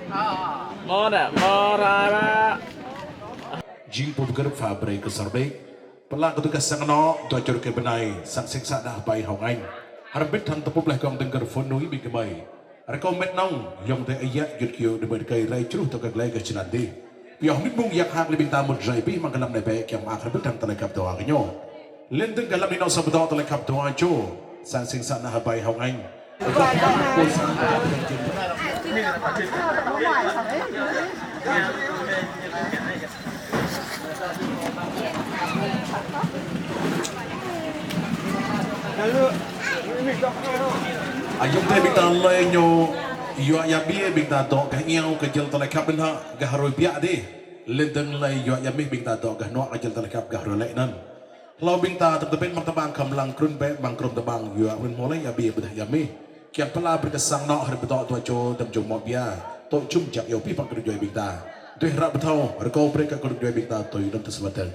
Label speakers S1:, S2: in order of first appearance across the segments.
S1: Mana? Marah.
S2: Jing pubgar fabre ke serbe. Pelak ketugas sang no tuajur ke benai sang siksa dah bai hong anh. Harbit han tepu belah kong dengker fonui bi kemai. Rekomet nong yang te ayat yut kyo de berkai rai cruh to kaglai ke chinandi. Piah mit mung yak hak lebih tamu rai bi mangkalam ne baik yang akhir betang telekap doa kenyo. Lenteng galam ni no sabdo telekap doa jo. Sang siksa dah bai hong anh. Ayam teh bintang Allah nyo, yo ayam biar bintang dok kah ngiau kejel telekap benda kah harus biak deh. Lenteng lay yo ayam biar bintang dok kah nuak kejel telekap kah harus lek nan. Lau bintang tertepin mang tebang kamlang krun be mang krum tebang yo awen mulai ya biar bedah ayam biar. Kian pela berkesang nak harus betok tua jo dan jo mau biar. Tok cum jak yo pi pak kedua bintang. Tuh harap betau, rekau mereka kedua bintang tu dalam tersebatan.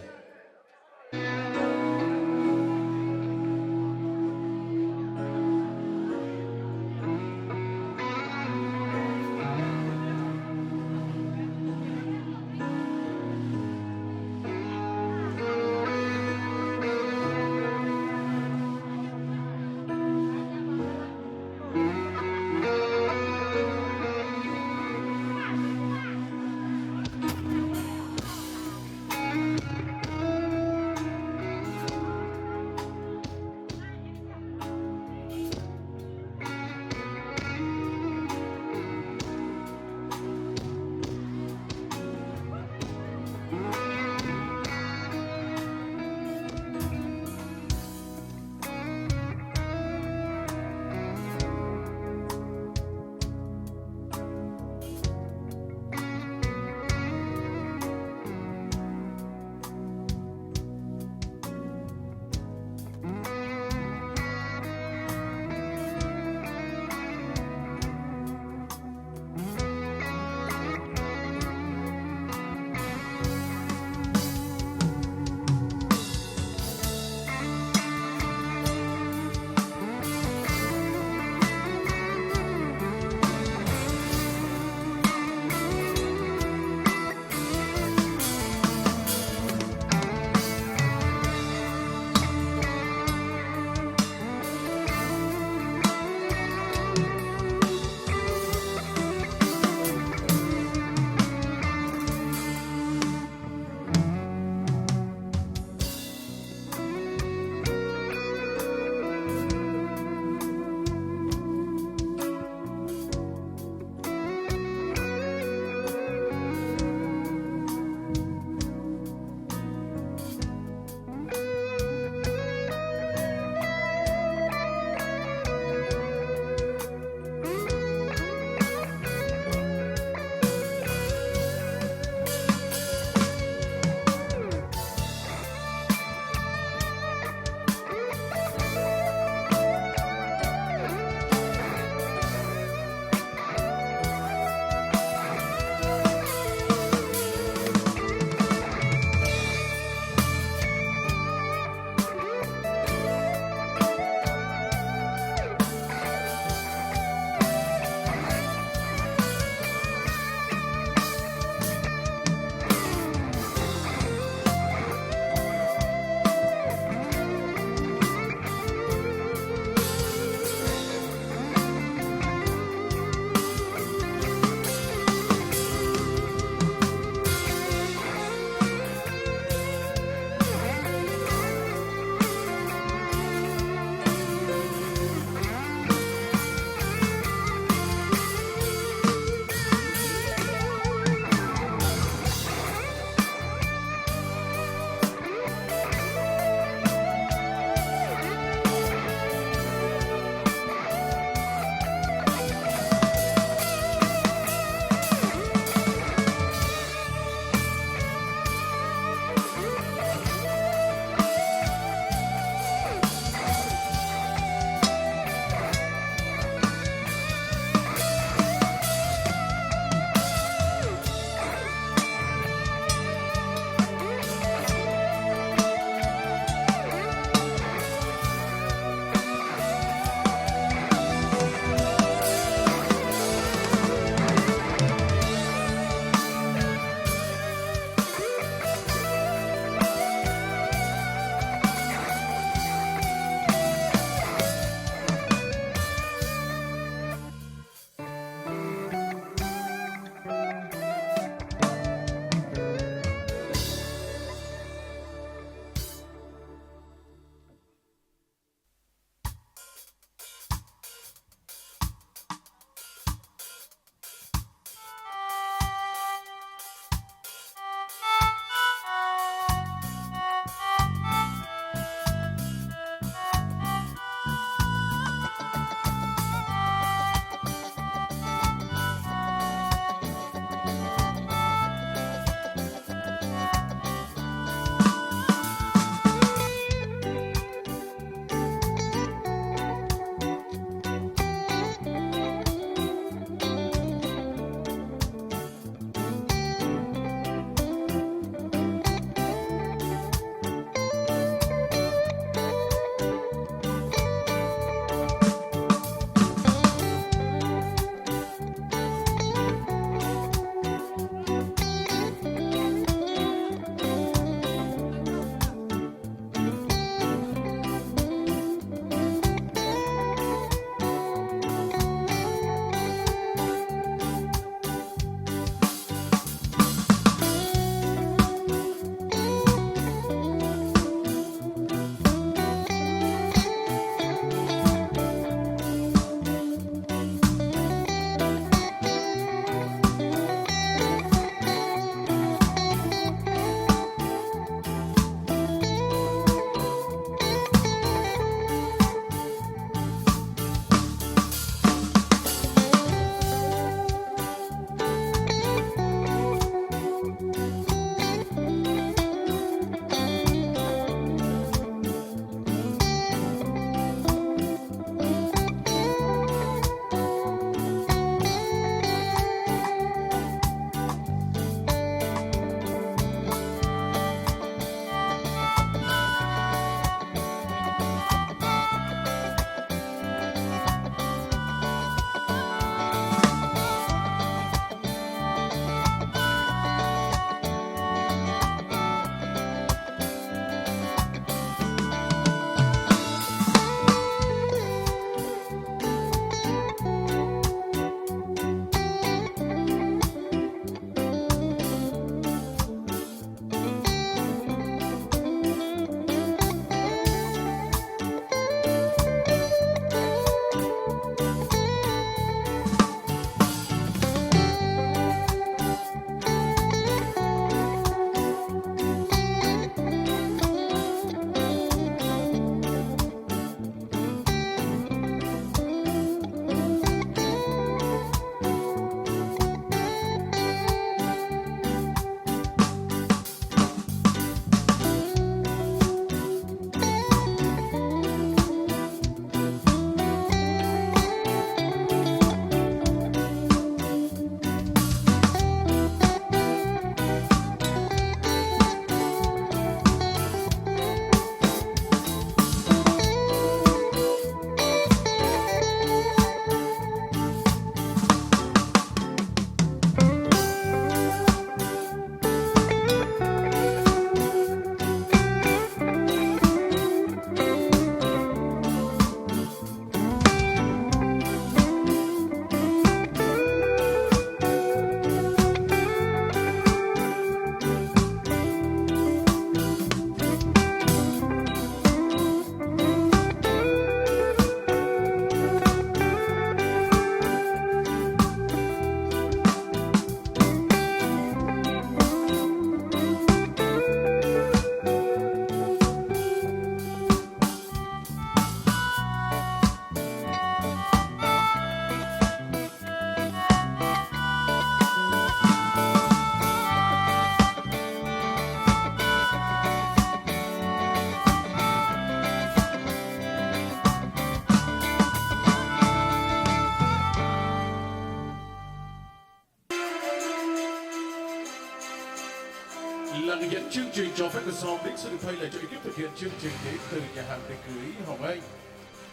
S2: là người dẫn chương trình cho phép của Som Đích sẽ được thay lời cho ekip thực hiện chương trình đến từ nhà hàng tiệc cưới Hồng Anh.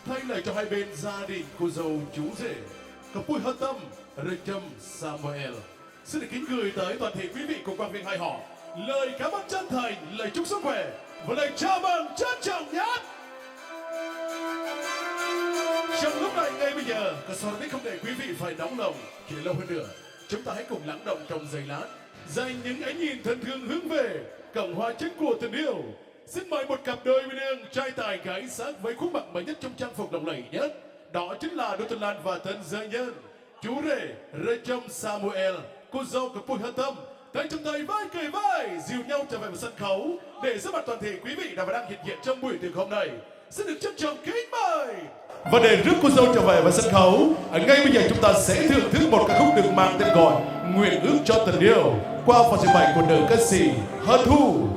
S2: Thay lời cho hai bên gia đình cô dâu chú rể cặp vui hân tâm Rachel Samuel xin được kính gửi tới toàn thể quý vị cùng quan viên hai họ lời cảm ơn chân thành, lời chúc sức khỏe và lời chào mừng trân trọng nhất. Trong lúc này ngay bây giờ, cả Sonic không để quý vị phải nóng lòng khi lâu hơn nữa. Chúng ta hãy cùng lắng động trong giây lát, dành những ánh nhìn thân thương hướng về cổng hoa chính của tình yêu. Xin mời một cặp đôi bên đường trai tài gái sắc với khuôn mặt mới nhất trong trang phục lộng lẫy nhất. Đó chính là đôi tân lan và tân gia nhân, chú rể Rachel Samuel, cô dâu của Bùi Hân Tâm. Tay trong tay vai kề vai dìu nhau trở về một sân khấu để giúp mặt toàn thể quý vị đã và đang hiện diện trong buổi tiệc hôm nay. Xin được trân trọng kính mời. Và để rước cô dâu trở về với sân khấu, ngay bây giờ chúng ta sẽ thưởng thức một ca khúc được mang tên gọi Nguyện ước cho tình yêu qua phần trình bày của nữ ca sĩ Hân Thu.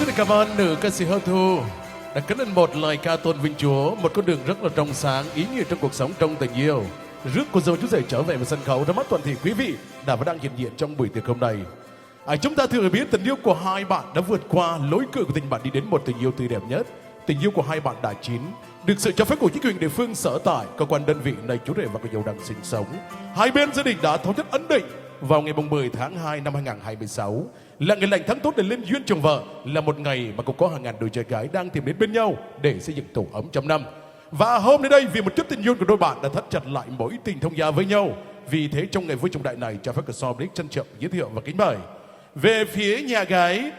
S2: Xin được cảm ơn nữ ca sĩ Hân Thu đã cất lên một lời ca tôn vinh Chúa, một con đường rất là trong sáng, ý nghĩa trong cuộc sống, trong tình yêu. Rước cô dâu chú rể trở về với sân khấu ra mắt toàn thể quý vị đã và đang hiện diện trong buổi tiệc hôm nay. Chúng ta thừa biết tình yêu của hai bạn đã vượt qua lối cửa của tình bạn đi đến một tình yêu tươi đẹp nhất. Tình yêu của hai bạn đã chín, được sự cho phép của chính quyền địa phương sở tại, cơ quan đơn vị nơi chú rể và cô dâu đang sinh sống. Hai bên gia đình đã thống nhất ấn định vào ngày 10 tháng 2 năm 2026 là ngày lành tháng tốt để lên duyên chồng vợ, là một ngày mà cũng có hàng ngàn đôi trai gái đang tìm đến bên nhau để xây dựng tổ ấm trăm năm. Và hôm nay đây, vì một chút tình duyên của đôi bạn đã thắt chặt lại mối tình thông gia với nhau. Vì thế trong ngày vui trọng đại này, cho phép cả Som trân trọng giới thiệu và kính mời về phía nhà gái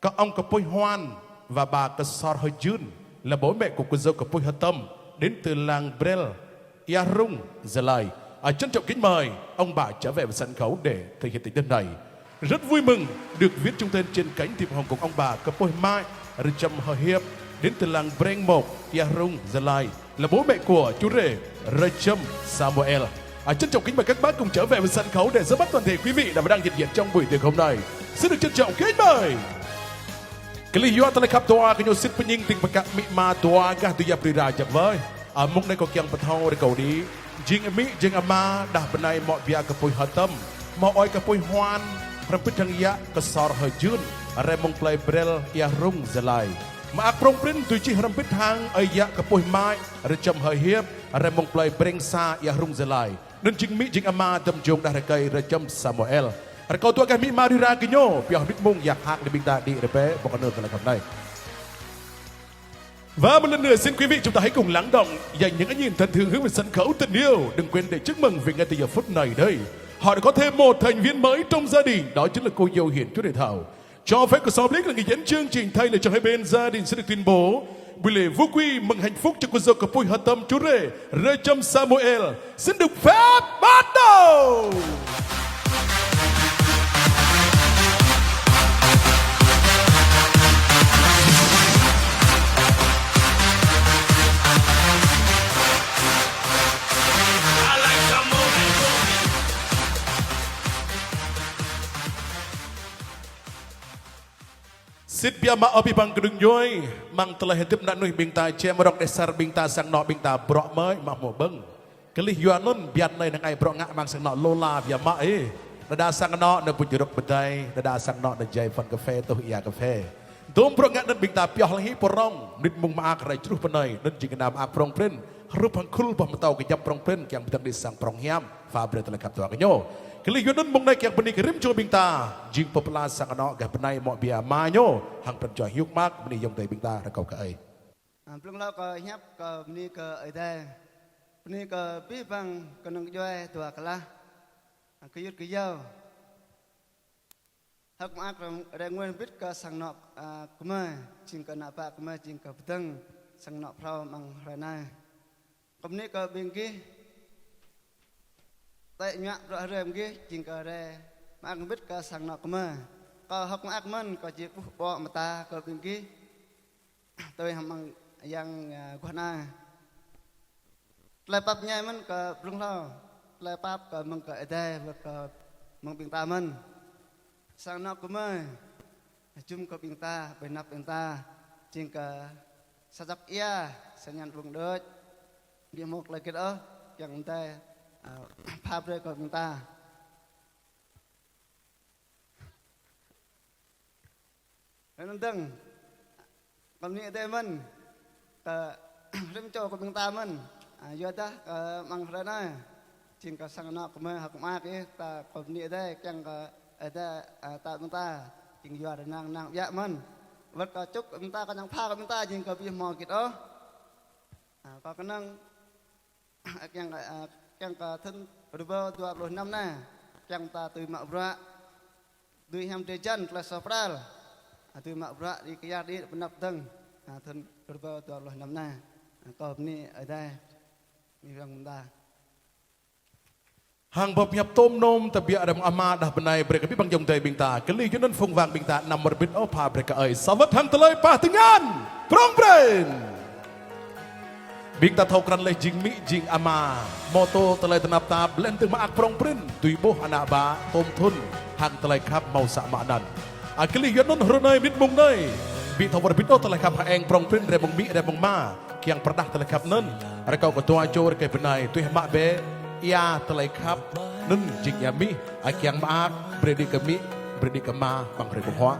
S2: các ông cặp Pôi Hoan và bà cà Sor Hơi Jun là bố mẹ của cô dâu cặp Pôi Hân Tâm đến từ làng Brel, Yarung, Gia Lai. Trân trọng kính mời ông bà trở về với sân khấu để thể hiện tình thân này. Rất vui mừng được viết chung tên trên cánh thiệp hồng của ông bà cặp Pôi Mai Rachel Hờ Hiệp đến từ làng Breng Mộc, Yarung, Gia Lai là bố mẹ của chú rể Rachel Samuel.
S3: Trân trọng kính mời các bác cùng trở về với sân khấu để dẫn bắt toàn thể quý vị đã đang hiện diện trong buổi tiệc hôm nay. Xin được trân trọng kính mời. Kelihua telah kap doa kenyo sit penying ting pakak mikma doa gah tu ya prira jap voi. Mung nai ko kyang pathau de kau ni. Jing ami jing ama dah benai mo bia kapoi hatam. Mo oi kapoi huan rempit hang ya kesor hajun. Remong play brel ya rung zelai. Ma prong prin tu chi rempit hang ya kapoi mai recam hiep remong play brengsa ya rung zelai. Nên jing mi jing ama tam jong dah rekai recam Samuel. Kau tu akan mi mari ra kinyo piah bit mung yak hak de binta di repe bọc nơ tại hôm nay. Và một lần nữa xin quý vị chúng ta hãy cùng lắng động dành những ánh nhìn thân thương hướng về sân khấu tình yêu. Đừng quên để chúc mừng vì ngay từ giờ phút này đây họ đã có thêm một thành viên mới trong gia đình, đó chính là cô dâu Hiền Chú Đề Thảo. Cho phép của Sóc Lích là người dẫn chương trình thay lời cho hai bên gia đình sẽ được tuyên bố buổi lễ vui quy mừng hạnh phúc cho cô dâu cặp đôi Hà Tâm chú rể Rachel Samuel xin được phép bắt đầu. Sit biama api bang gedung joy mang telah hitip nak nuih bingta cemrok desar bingta sang no bingta brok mai mak mo beng kelih yuanun bian nai nang ai brok ngak mang sang no lola biama dada sang no na pujuruk bedai dada sang no na jai fon kafe tu ia kafe dom brok ngak dan bingta piah lahi porong nit mung maak rai truh penai dan jing nam ak prong prin rup hangkul pah metau ke jam prong prin yang betang di sang prong hiam fa bre telekap tu akanyo kelihatan mung naik yang benih kerim jo bingta jing popular sang ano gah benai mo bia manyo hang penjoy hiuk mak benih yong tei bingta rakau ka ai
S4: plung lao ka hiap ka benih ka ai dai benih ka pi bang kanang joy tua kala kayut kayau hak mak rengwen bit ka sang nok kuma jing ka na pa kuma jing ka beteng sang nok prau mang rana benih ka bingki tại nhạ rồi rèm kia chính cờ re mà biết cả sang nọ mà có học ác man có chỉ bỏ mà ta có bên kia tôi hàm bằng yang quan à lại bắp nhai man có rung lo lại bắp có măng có đây và có măng bình ta man sang nọ mà chung có bình ta bên nắp bình ta chính cờ sajak ia senyan rung đôi dia một lại cái đó chẳng tay pháp rồi của chúng ta nên đừng còn như thế mình rem cho của chúng ta mình giờ ta mang ra này chính cả sang nọ của mình học ma cái ta còn như thế chẳng có ở đây ta chúng ta chính giờ để nàng dạ mình vật cả chúc chúng ta có năng pha của chúng ta chính cả bị mò kịt đó có khả năng chẳng cả thân Rubah 26 na chẳng ta từ mạo bra từ ham tê chân là sopral từ mạo bra đi kia đi benap teng thân Rubah 26 na có ni ở đây ni rang ta
S3: hang bab nyap tom nom tabia adam ama dah benai mereka pi bang jong tei bingta keli yunan fung wang bingta nomor bit opa mereka ai sawat hang telai pah tengan prong pren bingta thau kran le jing mi jing ama moto telai tenap ta blen teng maak prong prin tui boh anak ba tom thun hang telai khap mau sa ma nan akeli yunan hronai bit mung nai bi thau bit o telai khap ha eng prong prin re mong mi re mong ma kiang perdah telai khap nen rekau ketua jor ke benai tui mak be ia telai khap nen jing ya mi kiang maak bredi kami bredi kama bang re hoa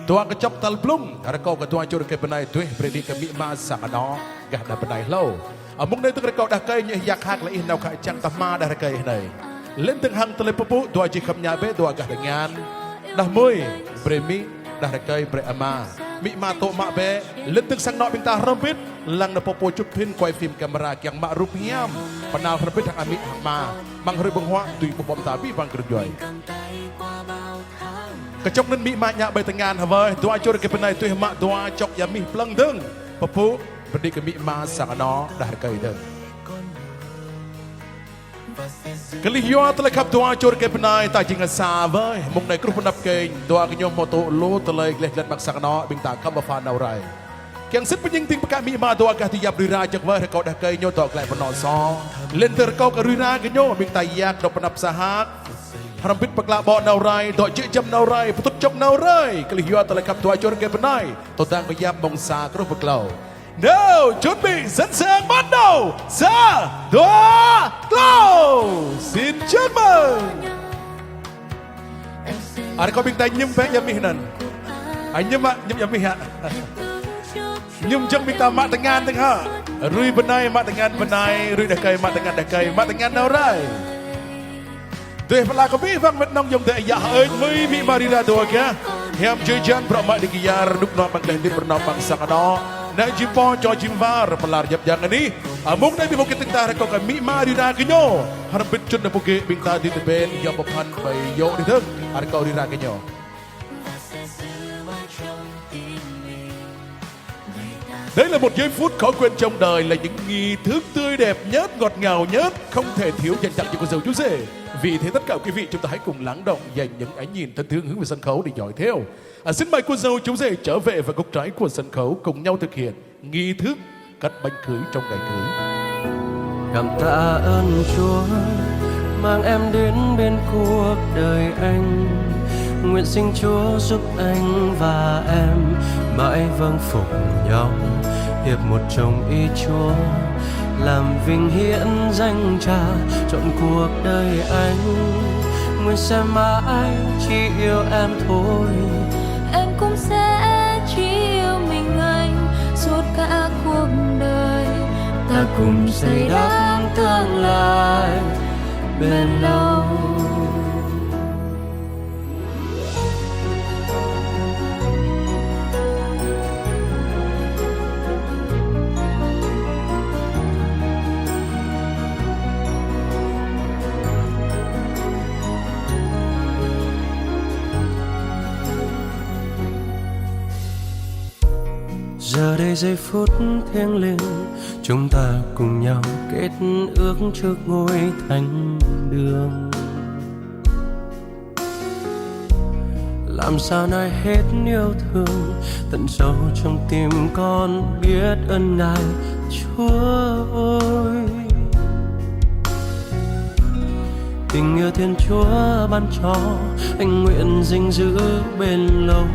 S3: tua kecok tal blum rekau ketua jor ke benai tui bredi kami ma sa ano gah dah benai lâu mung nay tu rekau dah kai nya yak hak lai nau kha chang tama dah kai nei lên từng hang telai pupu tua ji kham nya be tua gah dengan dah mui bremi dah kai bre ama mi ma to ma be lên từng sang nọ bintah rompit lang na popo chup pin koi film kamera yang mak rup hiam panal rompit hang ami ma mang hoi bang hoa tui popom tabi bang kerjoi kecok nen mi ma nya bay tengan hawai tua chor ke penai tui mak tua chok ya mi pleng deng popo bedi ke mi ma sang no dah kai deng kelihua telai kap tua chor ke penai ta jing sa vai mung nai kru penap ke tua ke nyom moto lo telai gleh glet mak sang no bingta kam ba fa nau rai Kiang sit penying ting pekat mi ma doa kah tiap rira jak wa kau dah kai nyo tok lai penoso. Lenter kau ka rira ke nyo bing tayak do penap sahak. Harampit pakla bo nau rai do je jam nau rai putut jam nau rai. Kali hiwa tala kap tua jor ke benai. Totang ko yap mong sa kro paklau. Now, chuẩn bị sẵn sàng bắt đầu. 3, 2, go. Xin chúc mừng. Ada kau bing tay nyum pe yami nan. Ai nyum mak nyum yami ha. Nyum jeng bing ta mak tengan teng ha. Rui benai mak tengan benai, rui dah kai mak tengan nau rai. Tuh pala ko bi vang met nong yom te ya ơi mới mi marira do kya. Hem jejan pro mak dikiyar duk no bang di berno bang sakano. Na jimpo cho jimvar pelar jap jangan ni. Among na bimo kita tara ko kami marira kinyo. Harampit chun na puge bing ta di teben ya papan bay yo di thang. Ar kau rira kinyo. Đây là một giây phút khó quên trong đời, là những nghi thức tươi đẹp nhất, ngọt ngào nhất, không thể thiếu dành tặng cho cô dâu chú rể. Vì thế tất cả quý vị chúng ta hãy cùng lắng động, dành những ánh nhìn thân thương hướng về sân khấu để dõi theo. Xin mời cô dâu chú rể trở về và góc trái của sân khấu cùng nhau thực hiện nghi thức cắt bánh cưới trong ngày cưới.
S5: Cảm tạ ơn Chúa mang em đến bên cuộc đời anh. Nguyện xin Chúa giúp anh và em mãi vâng phục nhau, hiệp một chồng ý Chúa, làm vinh hiển danh Cha trọn cuộc đời anh. Nguyện sẽ mãi chỉ yêu em thôi,
S6: em cũng sẽ chỉ yêu mình anh suốt cả cuộc đời.
S5: Ta cùng xây đắp tương lai bền lâu. Giờ đây giây phút thiêng liêng, chúng ta cùng nhau kết ước trước ngôi thánh đường. Làm sao nói hết yêu thương, tận sâu trong tim con biết ơn Ngài Chúa ơi. Tình yêu Thiên Chúa ban cho, anh nguyện gìn giữ bền lâu.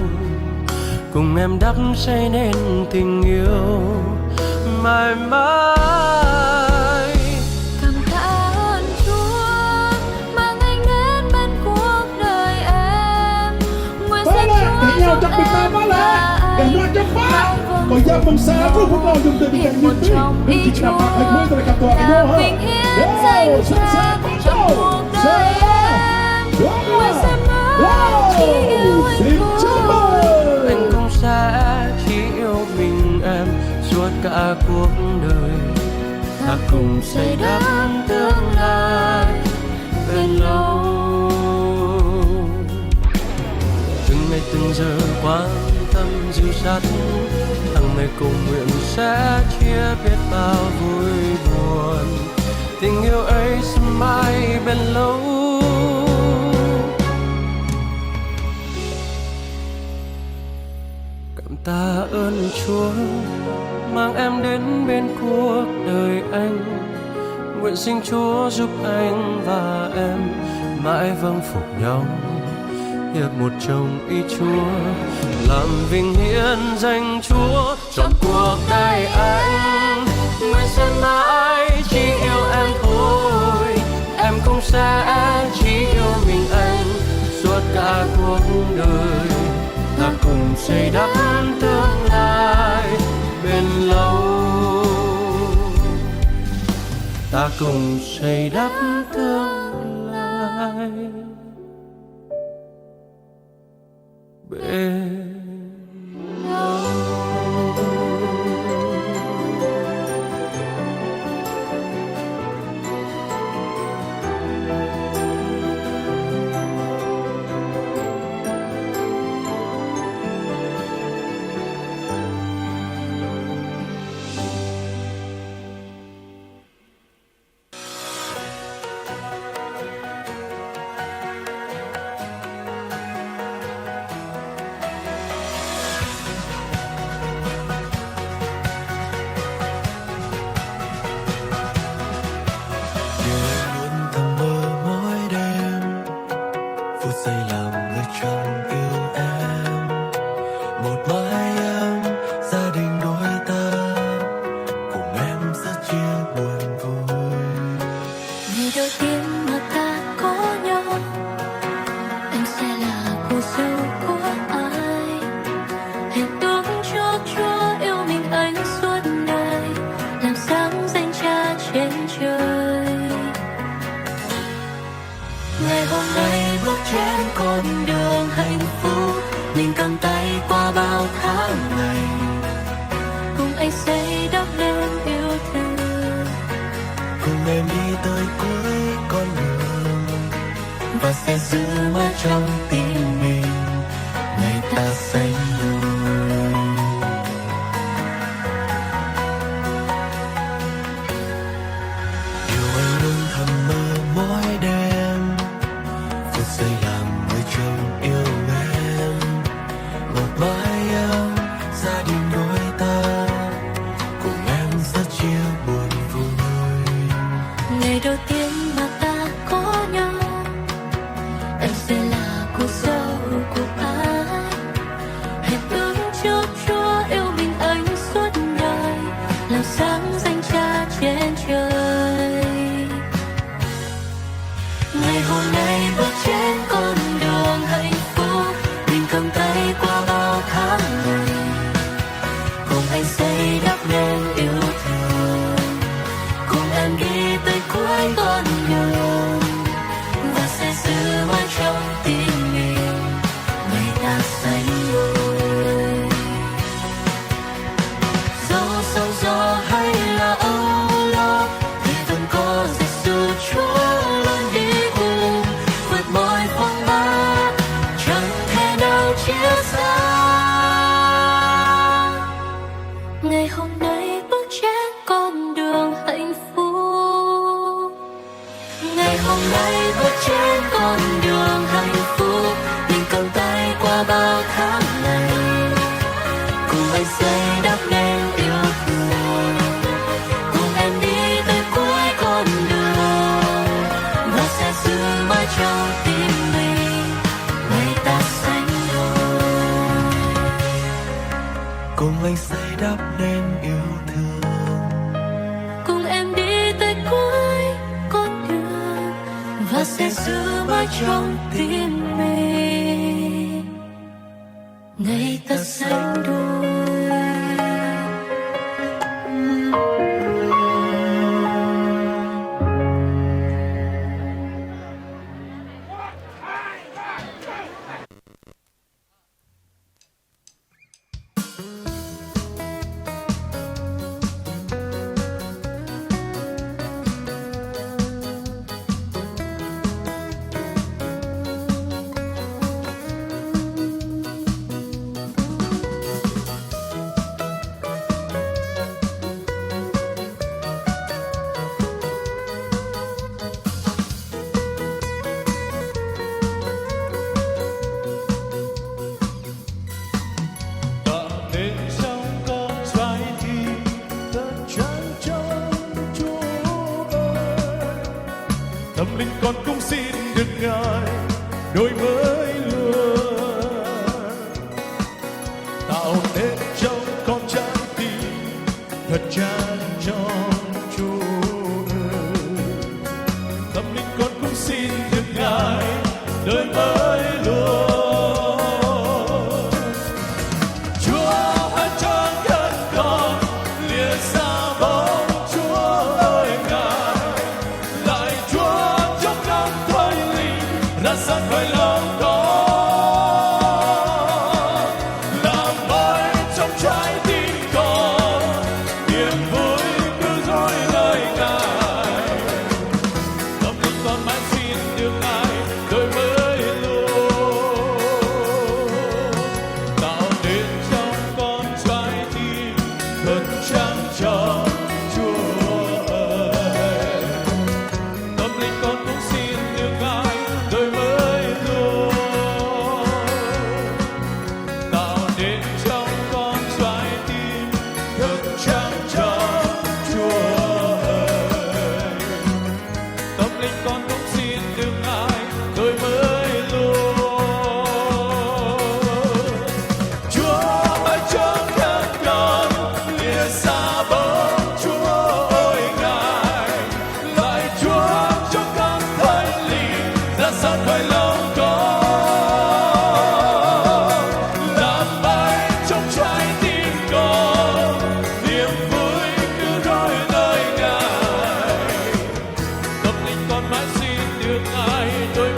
S5: Cùng em đắp xây nên tình yêu mãi mãi.
S6: Cảm tạ ơn Chúa mang anh đến bên cuộc đời em. Nguyện xin Chúa giúp em và anh
S3: Còn gia mong xa của phút nào dùng từ
S6: hiệp một chồng ý Chúa, làm vinh hiển danh Cha trong cuộc đời em. Nguyện sẽ mãi chỉ yêu anh thôi,
S5: Anh cũng sẽ chỉ yêu mình em suốt cả cuộc đời. Ta cùng xây đắp tương lai bền lâu. Từng ngày từng giờ quan tâm dìu dắt, hằng ngày cầu nguyện sẽ chia biết bao vui buồn. Tình yêu ấy sẽ mãi bền lâu. Cảm tạ ơn Chúa mang em đến bên cuộc đời anh. Nguyện xin Chúa giúp anh và em mãi vâng phục nhau, hiệp một chồng ý Chúa, làm vinh hiển danh Chúa trọn cuộc đời anh. Nguyện sẽ mãi chỉ yêu em thôi, em cũng sẽ chỉ yêu mình anh suốt cả cuộc đời. Ta cùng xây đắp tương lai bền lâu. Ta cùng xây đắp tương lai bền lâu. Ngày hôm nay bước trên con đường hạnh phúc, mình cầm tay qua bao tháng ngày, cùng anh xây đắp lên yêu thương, cùng em đi tới cuối con đường, và sẽ giữ mãi trong tim mình ngày ta sánh đôi. Điều anh luôn thầm mơ mỗi đêm, phút giây làm người trong yêu em, một mái ấm gia đình đôi ta, cùng em rất chia buồn vui. Ngày đầu tiên mà ta có nhau, em sẽ là cô dâu của anh. Hẹn ước trước Chúa yêu mình anh suốt đời, làm sáng danh cha trên trời. Ngày hôm nay bước trên con đường hạnh phúc, mình cầm tay qua bao tháng ngày, cùng anh xây đắp nên yêu thương, cùng em đi tới cuối con đường, và sẽ giữ mãi trong tim mình ngày ta sánh đôi. Dẫu sóng gió hay là âu lo, thì vẫn có Giêsu Chúa luôn đi cùng, vượt mọi phong ba chẳng thể nào chia xa. Ngày hôm nay bước trên con đường hạnh phúc, ngày hôm nay bước trên con đường hạnh phúc, mình cầm tay qua bao tháng ngày, cùng anh xây đắp nên yêu thương, cùng em đi tới cuối con đường, và sẽ giữ mãi trong tim mình ngày ta sánh đôi. Cùng anh xây đắp nên yêu thương, cùng em đi tới cuối con đường, và sẽ giữ mãi trong tim mình ngày ta sánh đôi.
S3: Tâm linh con cũng xin được Ngài đổi mới luôn, tạo nên trong con trái tim thật chan trong Chúa ơi. Tâm linh con cũng xin được Ngài đổi mới luôn. Chúa hãy cho thân con lìa xa bóng Chúa ơi Ngài, lại Chúa trong các thoái linh ra sát khỏi lòng con, làm mãi trong trái tim con niềm vui cứ dối lời Ngài. Tâm linh con mãi xin được Ngài đổi mới luôn, tạo nên trong con trái tim thật trang trọng Chúa ơi. Tâm linh con cũng xin được Ngài đổi mới luôn, tạo nên trong con trái tim thật trang trọng Chúa ơi. Tâm linh con cũng xin được Ngài đổi mới luôn. Chúa hãy cho các con lìa xa bóng Chúa ơi Ngài, lại Chúa cho các thánh linh ra sát khỏi lòng con, làm mãi trong trái tim con niềm vui cứ rối lời Ngài. Tâm linh con mãi xin được Ngài đổi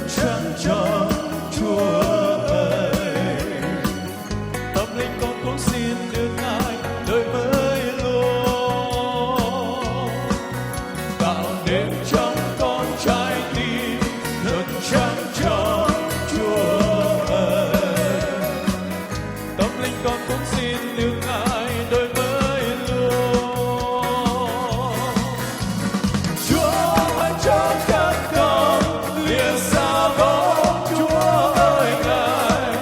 S5: trắng cho Chúa ơi. Tâm linh con cũng xin được Ngài đời mới luôn, tạo nên trong con trái tim thật trắng cho Chúa ơi. Tâm linh con cũng xin được Ngài đời mới luôn. Chúa hãy cho các con lìa xa bóng Chúa ơi Ngài,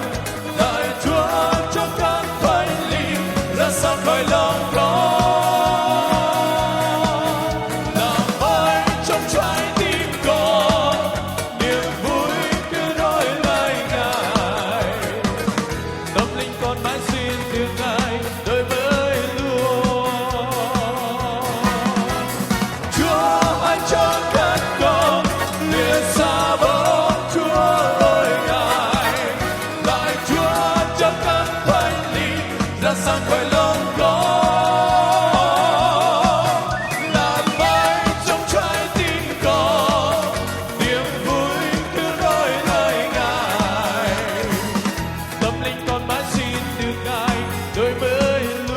S5: lại Chúa cho các phải linh ra xa khỏi lòng con, làm mãi trong trái tim con niềm vui cứ nói lời Ngài. Tâm linh con mãi xin được Ngài đời mới luôn. Chúa hãy cho các con lìa xa bóng Chúa ơi Ngài, lại Chúa cho các phải linh ra xa khỏi lòng con, làm mãi trong trái tim con niềm vui cứ nói lời Ngài. Tâm linh con mãi xin được Ngài đời mới luôn.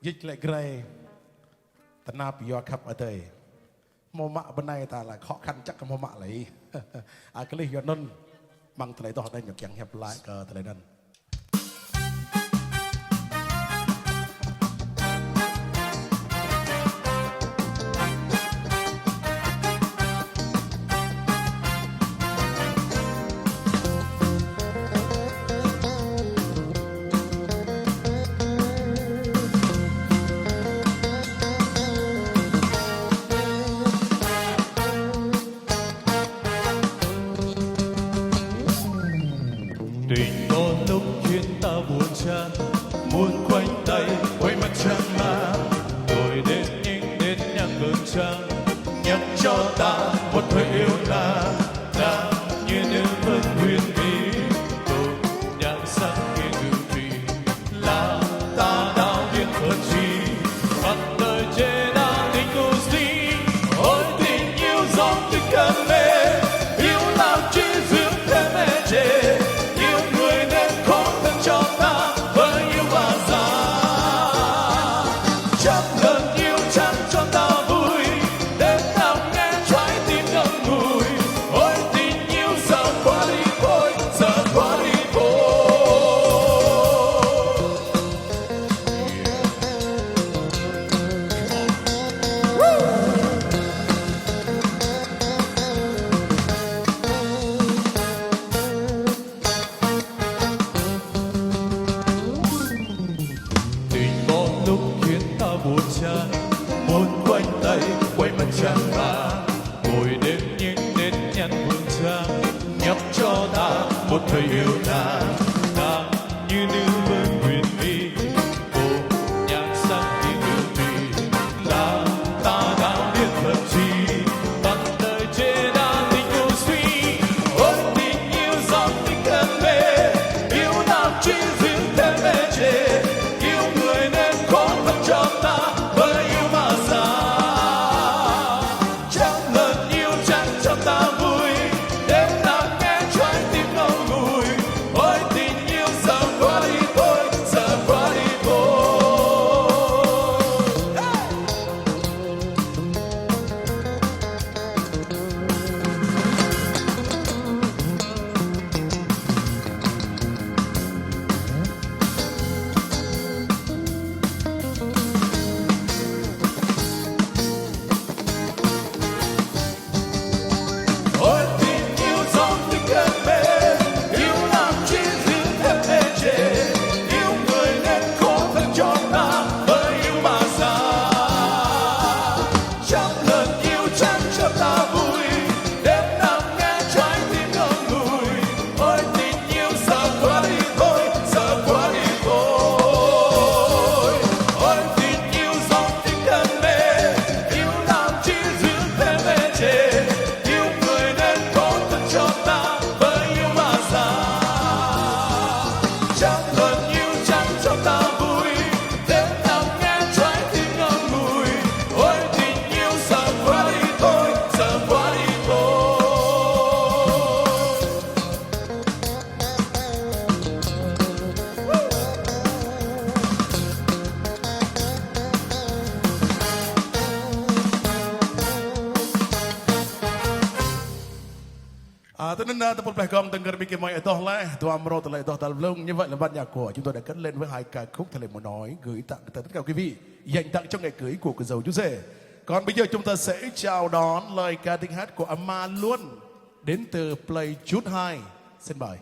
S3: Dịch lại gray tận nạp yo khắp ở đây mô mạ bên này ta là khó khăn chắc cái mô mạ lấy cái lý do nên bằng thời đó đây nhọc chẳng hẹp lại cơ thời nên
S5: Tình có lúc khiến ta buồn chán, muốn khoanh tay quay mặt trăng mà rồi đến những nét nhang cơn trăng nhắc cho ta một thời yêu ta đang như nữ vân huyền bí cùng nhạc sáng kia ngự trì là ta đau biết hơn chi mặt đời chê đã tình cô gì ôi tình yêu dòng tình cơn mê yêu làm chi dưỡng thêm mê chê yêu người nên khó thân cho ta với yêu bà già chấp lần yêu chẳng cho ta vui đến nào nghe trái tim ngậm ngùi ôi
S3: cho ta vui đến nào nghe trái tim ngậm ngùi ôi tình yêu giờ qua đi thôi giờ qua đi thôi. Cho nên tập một bài con từng gần bị kiếm mày to lại tôi am rồi lại to tầm lông như vậy là ban nhạc của chúng tôi đã cất lên với hai ca khúc thể lệ muốn nói gửi tặng tất cả quý vị dành tặng cho ngày cưới của cô dâu chú rể. Còn bây giờ chúng ta sẽ chào đón lời ca tiếng hát của Ama luôn đến từ Play Chút 2. Xin mời.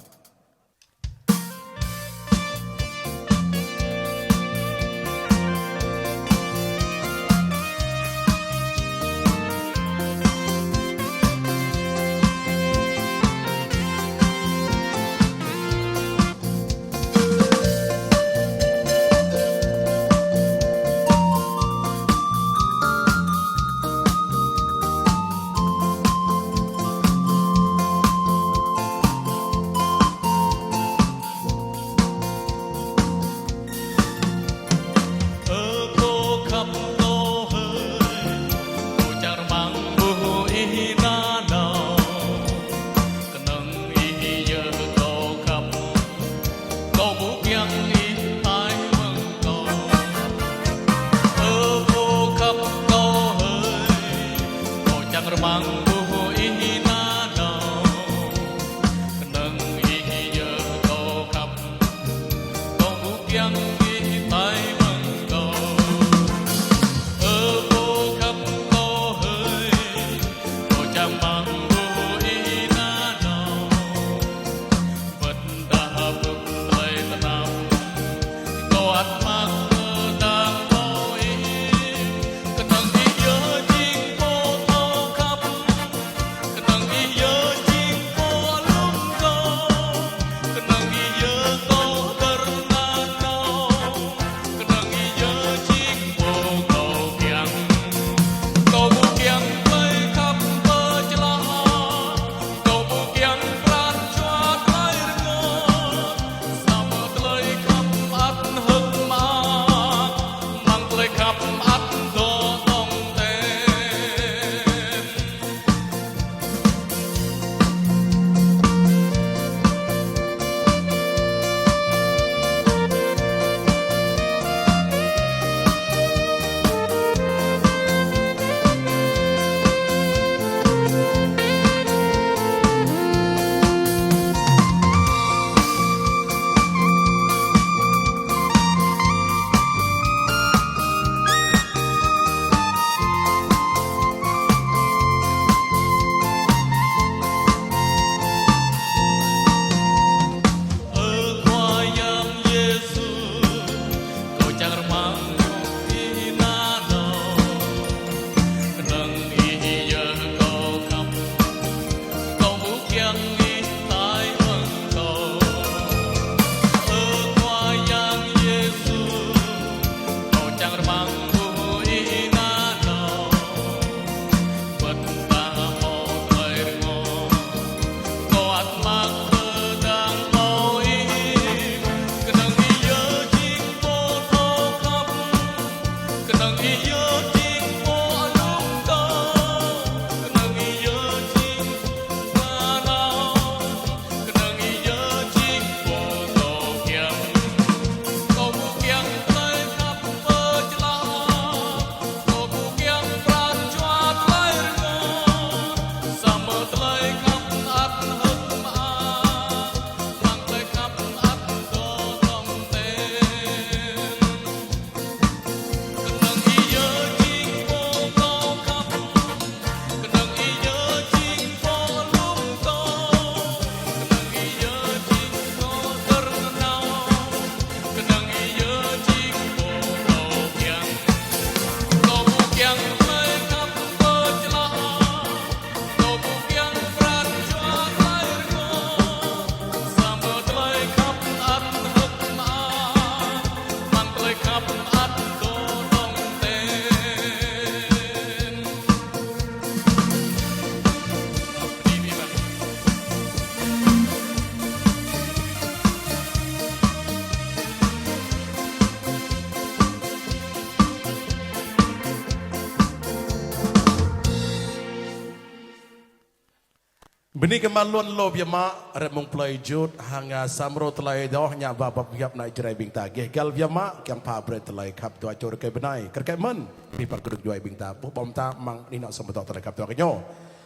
S3: Bini kemaluan lo biama remong play jut hanga samro telai doh nya babab yap nai jerai bingta gegal biama kyang pa bre telai kap tua cor ke benai kerkai men di par kuduk juai bingta pu pom ta mang ni nak sembetok telai kap tua kenyo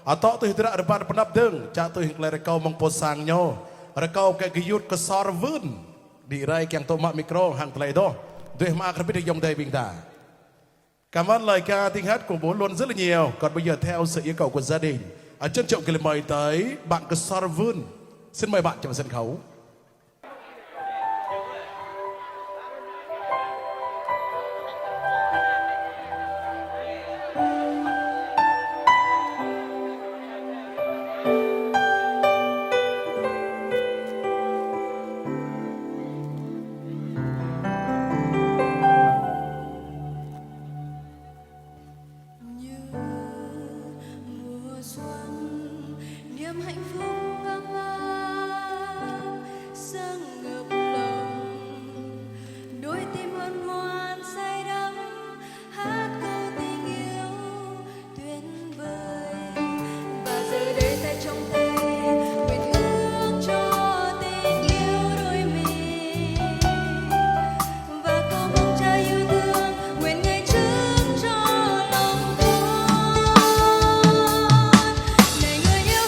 S3: atau tu hidra depan penap deng cak tu hingklai rekau mong posang nyo rekau ke giyut ke sarvun di rai kyang tomak mikro hang telai doh duih ma kerbi de yong dai bingta cảm ơn lời ca tiếng hát của bố luôn rất là nhiều còn bây giờ theo sự yêu cầu của gia đình trân trọng kính mời tới bạn của Sarvun. Xin mời bạn trở vào sân khấu.
S6: Hạnh phúc ngâm áo dâng ngập lòng đôi tim hân hoan say đắm hát câu tình yêu tuyệt vời và giờ đây tay trong tay nguyện ước cho tình yêu đôi mình và câu mong cha yêu thương nguyện ngày trước cho lòng con này người yêu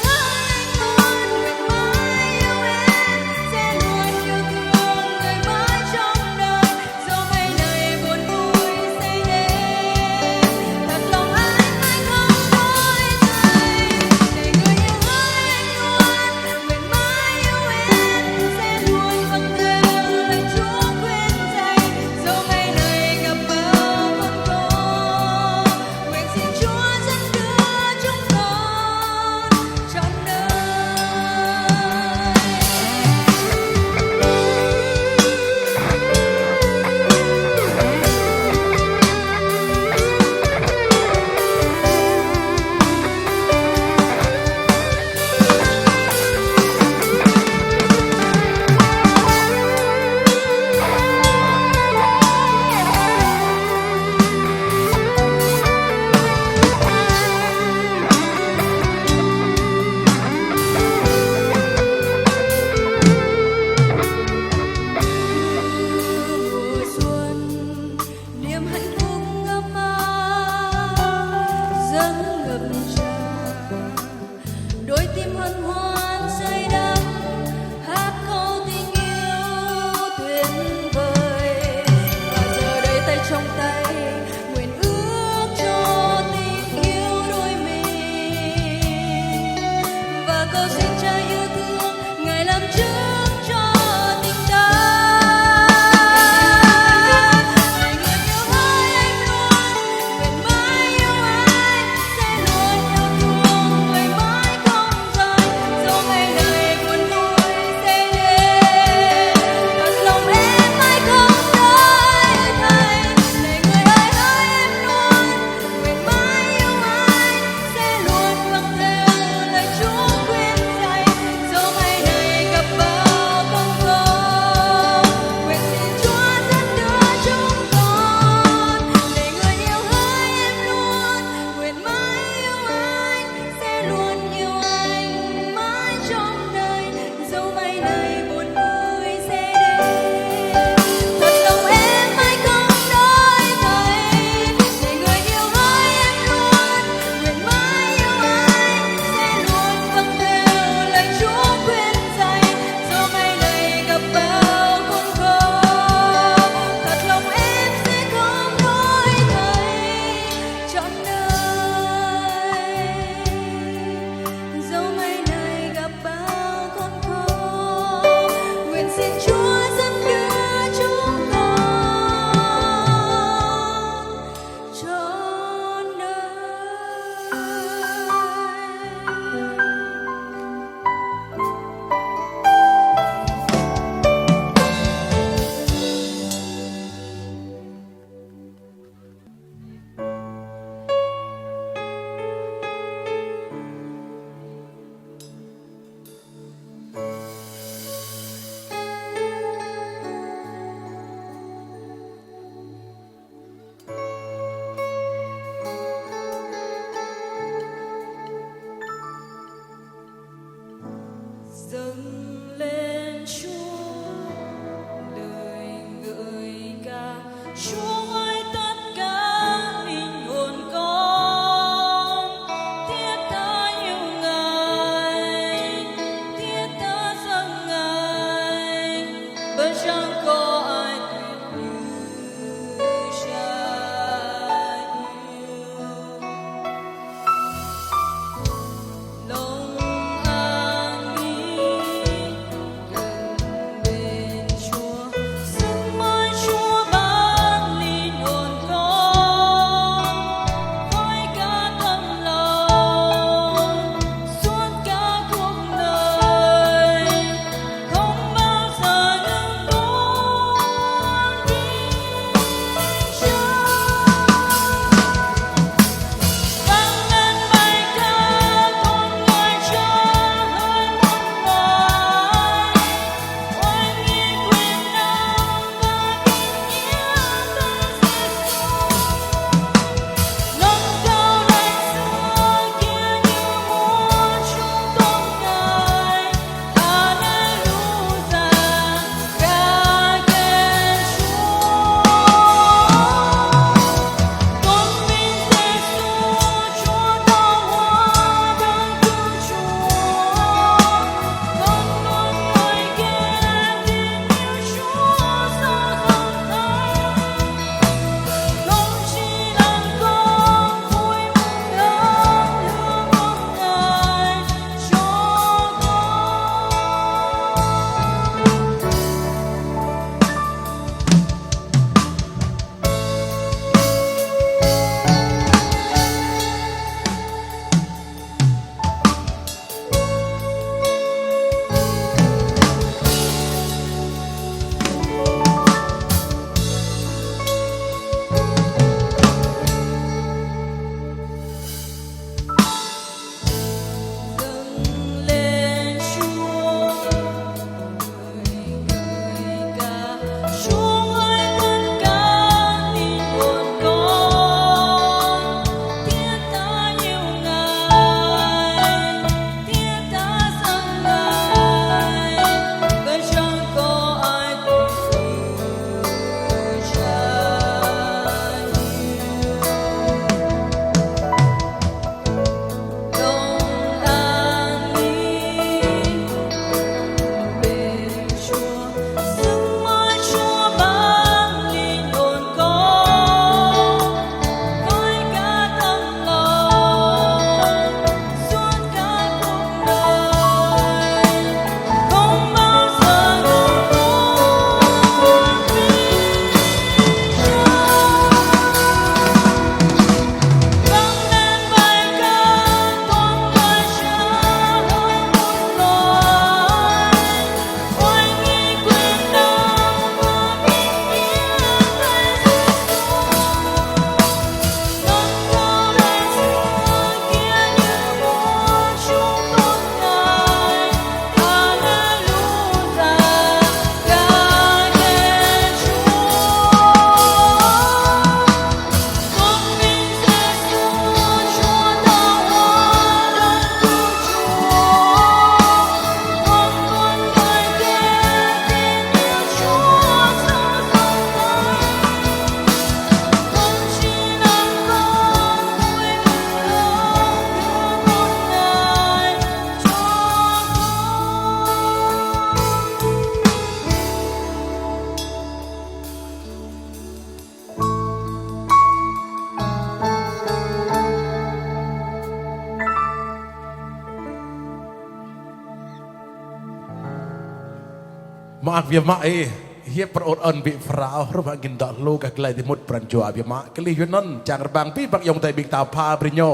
S3: mak vía mai hiệp pro ân bị pháo rồi bạn kinh đọt lô các lại thì một phần chùa vía mak cái lý non chẳng bang pi bang yong tay bing tàu pa brinyo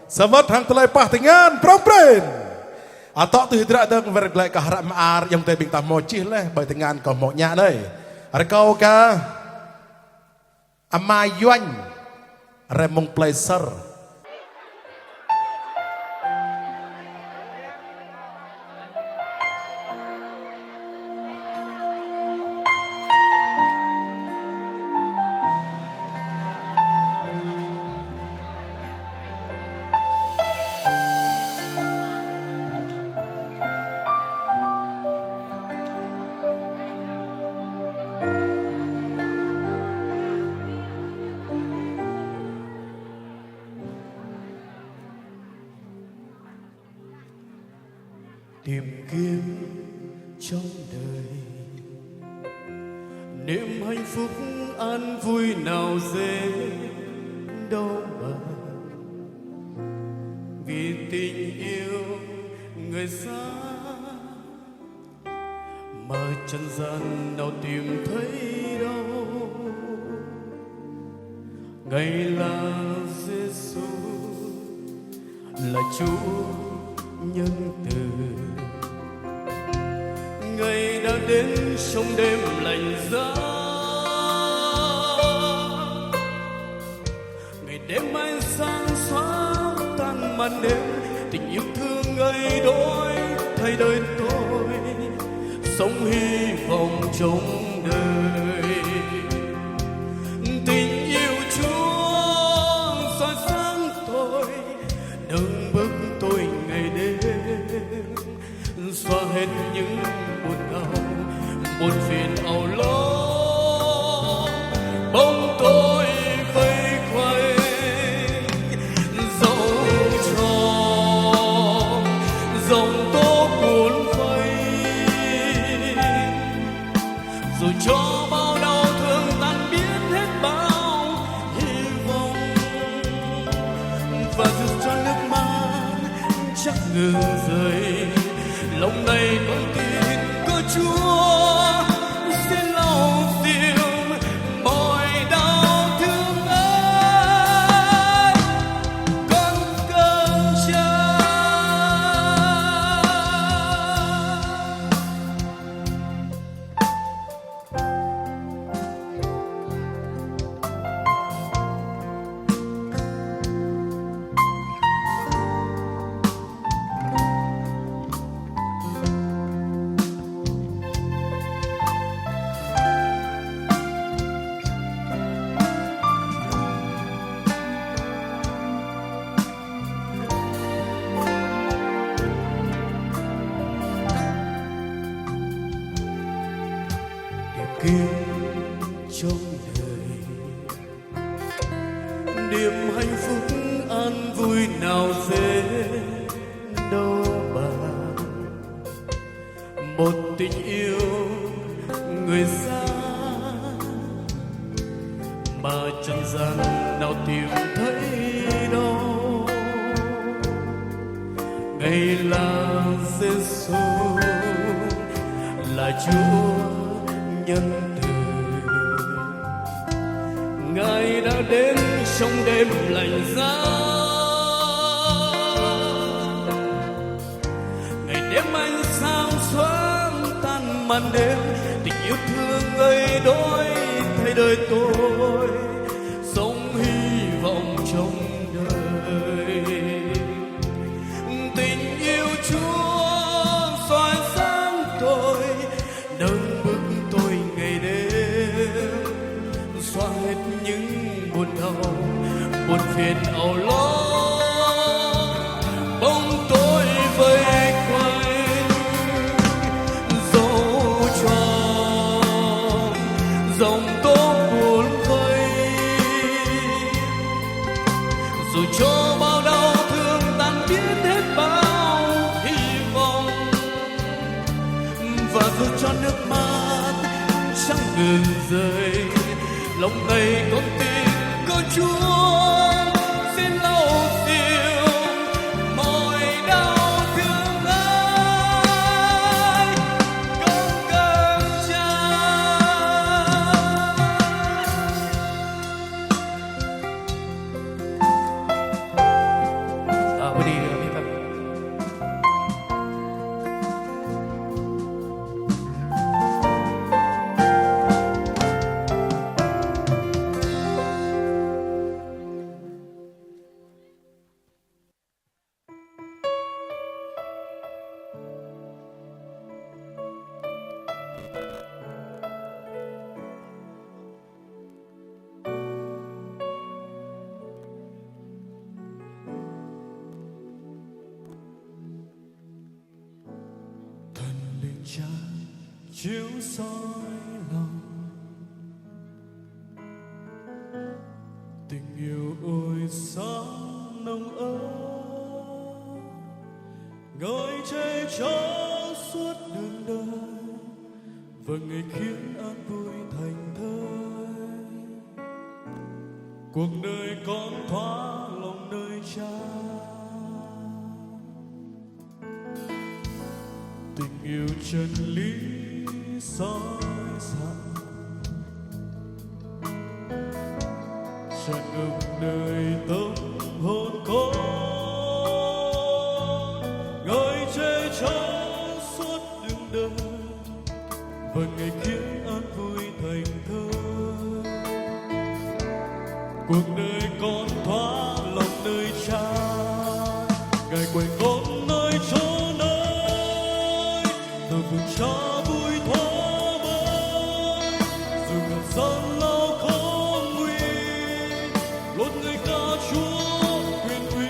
S3: selamat hang telai pah dengan propren atau tu hidra deng verglai ka haram ar yong tay bing tàu mo chi le bởi dengan có một nhà đây ar kau ka ama yuan remong pleasure
S5: tìm kiếm trong đời niềm hạnh phúc an vui nào dễ đâu mà vì tình yêu người xa mà trần gian nào tìm thấy đâu. Ngày là Giêsu là Chúa nhân từ, ngày đã đến trong đêm lạnh giá, ngày đêm anh sáng xóa tan màn đêm, tình yêu thương ấy đổi thay đời tôi, sống hy vọng trong đời. Tình yêu Chúa soi sáng tôi, nâng bước tôi ngày đêm, xóa hết những buồn đau, buồn phiền âu lo. Bóng tôi vây quay dẫu cho dòng tố cuốn vây, dù cho bao đau thương tan biến hết bao hy vọng, và dù cho nước mắt chắc ngừng rơi, lòng này con tin có Chúa sẽ lau dịu mọi đau thương ấy. Con cần Cha. Kiếm trong đời niềm hạnh phúc an vui nào dễ đâu bằng một tình yêu người xa mà trần gian nào tìm thấy đâu. Ngày là Giêsu là Chúa nhân từ, Ngài đã đến trong đêm lạnh giá, ngày đêm ánh sao xoáng tan màn đêm, tình yêu thương ấy đổi thay đời tôi, sống hy vọng trong đời. Tình yêu Chúa soi sáng tôi, nâng bước tôi ngày đêm, xóa hết những buồn đau, buồn phiền âu lo. Bóng tôi vây quanh dẫu cho dòng tố buồn vây, dù cho bao đau thương tan biến hết bao hy vọng, và dù cho nước mắt chẳng ngừng rơi, lòng này con tin có Chúa sẽ lau dịu mọi đau thương ấy. Con cần cha chiếu soi lòng, tình yêu ôi sáng nồng ấm, ngời che chở suốt đường đời và người khiến an vui thành thơi. Cuộc đời con thoáng lòng nơi cha, tình yêu chân lý soi sáng, tràn ngập nơi tâm hồn con, ngời che chở suốt đường đời và ngày khiến an vui thành thơi. Cuộc đời con thoáng lòng nơi cha, ngày quay con nơi chốn ấy, thờ phượng cha vui thoa bơi, dù gặp gian lao khó nguy, lốt người ca Chúa quyền uy.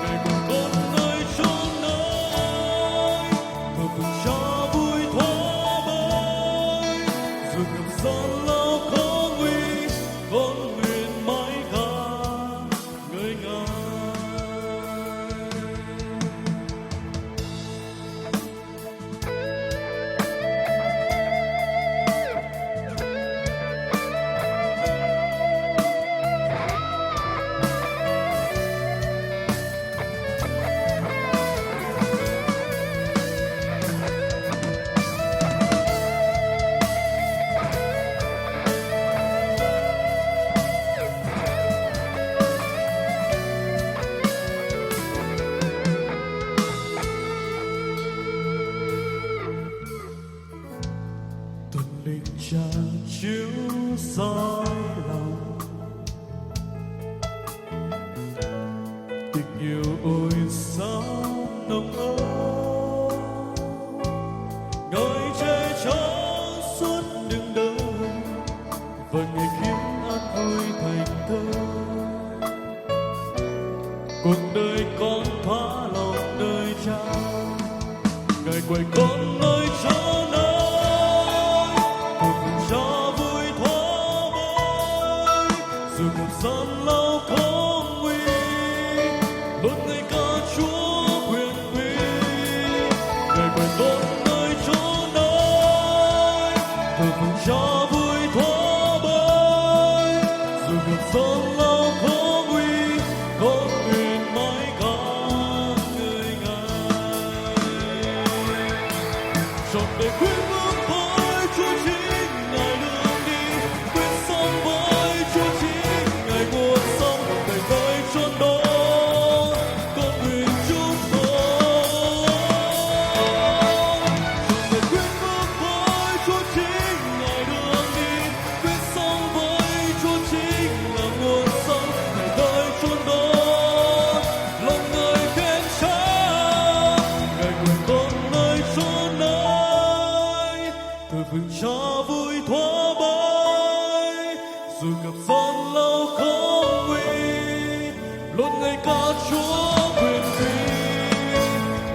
S5: Ngày quay con nơi chốn ấy, thờ phượng cha vui thoa bơi, dù gặp gian lao khó nguy, con nguyện mãi ca ngợi ngài. Tuần linh cha chiếu soi lòng, tình yêu ôi sáng nồng ấm, ngời che chở suốt đường đời và ngày khiến an vui thành thơi. Cuộc đời con thoa lòng nơi cha, ngày quay con nơi chốn ấy, cha vui thoa bơi, dù gặp gian lao khó nguy, đốt người ca Chúa quyền uy. Ngày quay con nơi chốn ấy, thờ phượng cha vui thoa bơi, dù gặp gian lao khó nguy, con nguyện mãi ca ngợi ngài. Trọn đời quyết bước với Chúa chính Ngài đường đi, quyết sống với Chúa chính Ngài nguồn sống, đời tới chốn đó con nguyện chúc con. Trọn đời quyết bước với Chúa chính Ngài đường đi, quyết sống với Chúa chính là nguồn sống, đời tới chốn đó lòng người khen cha. Ngài nguyện con nơi chốn ấy, thờ phượng cha vui thoa bơi, dù gặp gian lao khó nguy, lốt người ca Chúa quyền uy.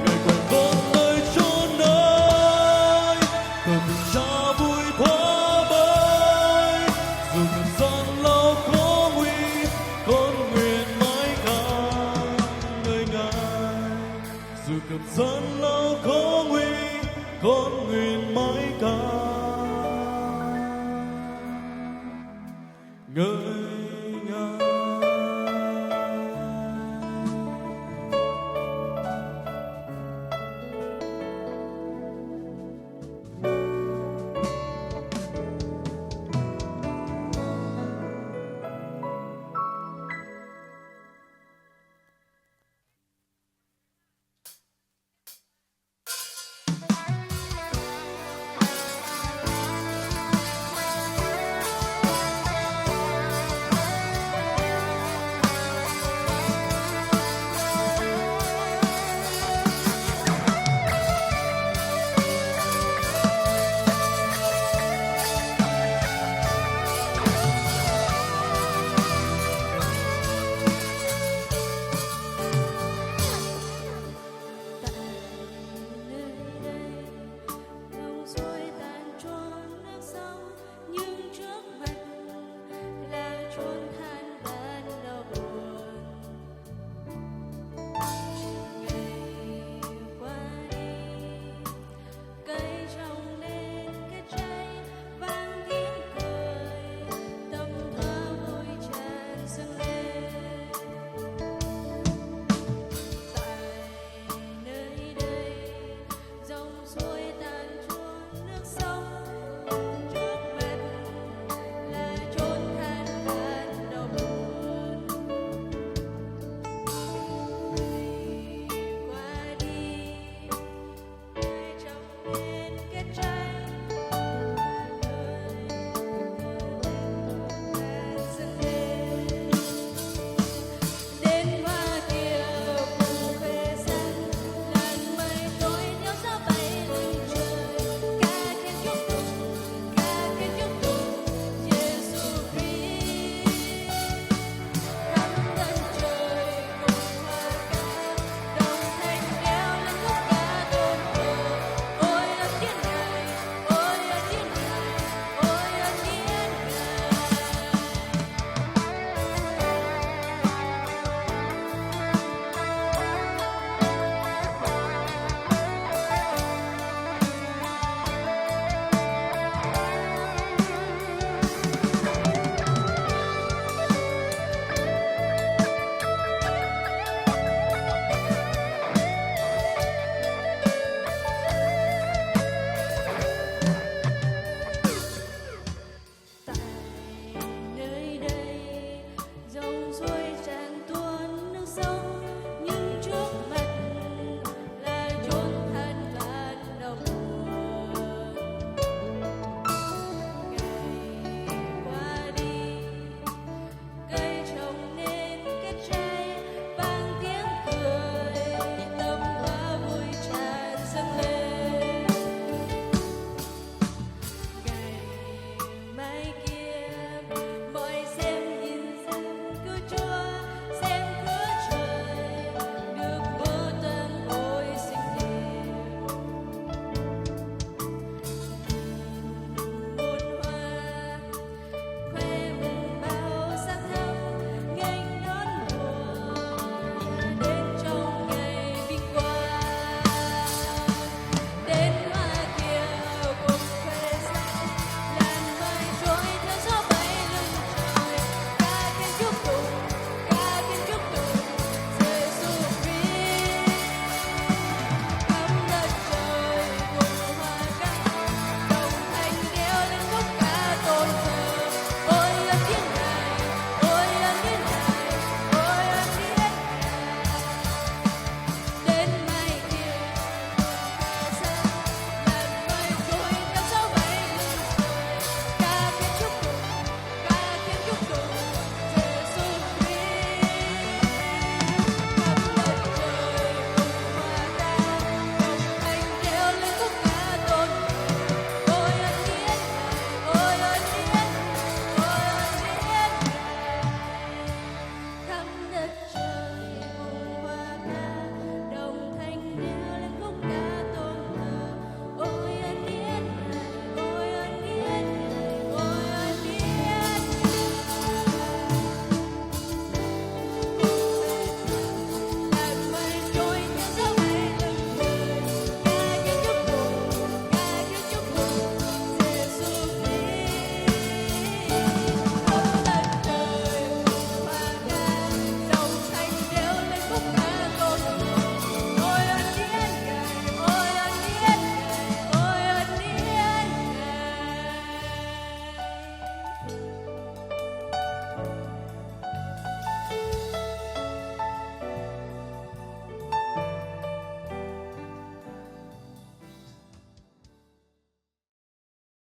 S5: Ngài quay con nơi chốn ấy, thờ phượng cha vui thoa bơi, dù gặp gian lao khó nguy, con nguyện mãi ca ngợi ngài. Dù gặp gian lao khó nguy, con nguyện mãi ca ngợi